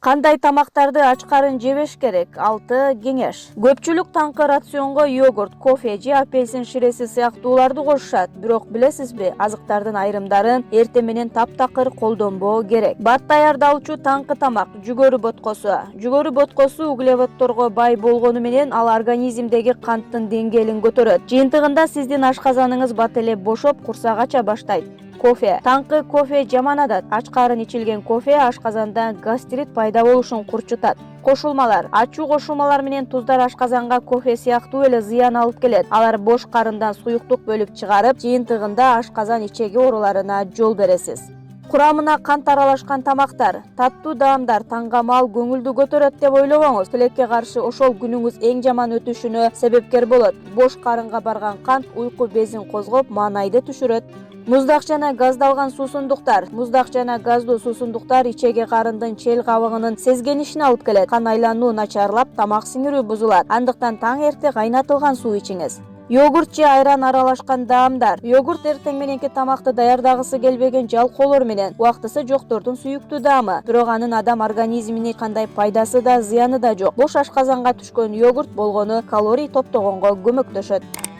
Кандай тамактарды ачкарын жебеш керек? 6 кеңеш. Көпчүлүк таңкы рационго йогурт, кофе же апельсин ширеси сыяктууларды кошушат. Бирок билесизби, азыктардын айрымдарын эртең менен таптакыр колдонбоо керек. Бат даярдалуучу таңкы тамак жүгөрү боткосу. Жүгөрү боткосу углеводдорго бай болгону менен ал организмдеги канттын деңгээлин көтөрөт. Жыйынтыгында сиздин ашказаныңыз бат эле бошоп, курсак ача баштайт. Кофе. Таңкы кофе жаман адат. Ачкарын ичилген кофе ашказанда гастрит пайда болушун курчутат. Кошулмалар. Ачуу кошулмалар менен туздар ашказанга кофе сыяктуу эле зыян алып келет. Алар бош карындан суюктук бөлүп чыгарып, жыйынтыгында ашказан ичеги ооруларына жол бересиз. Курамына кант аралашкан тамактар, таттуу даамдар таңгамал көңүлдү көтөрөт деп ойлобоңуз. Тилекке каршы ошол күнүңүз эң жаман өтүшүнө себепкер болот. Бош карынга барган кант уйку безин козгоп, маанайды түшүрөт. Муздак жана газдалган суусундуктар. Муздак жана газдуу суусундуктар ичеги карындын чел кабыгынын сезгенишине алып келет. Кан айлануу начарлап, тамак сиңирүү бузулат. Андыктан таң эрте кайнатылган суу ичиңиз. Йогурт же айран аралашкан даамдар. Йогурт эртең мененки тамакты даярдагысы келбеген жалкоолор менен убактысы жоктордун сүйүктүү даамы. Бирок анын адам организмине кандай пайдасы да, зыяны да жок. Бош ашказанга түшкөн йогурт болгону калорий топтогонго көмөктөшөт.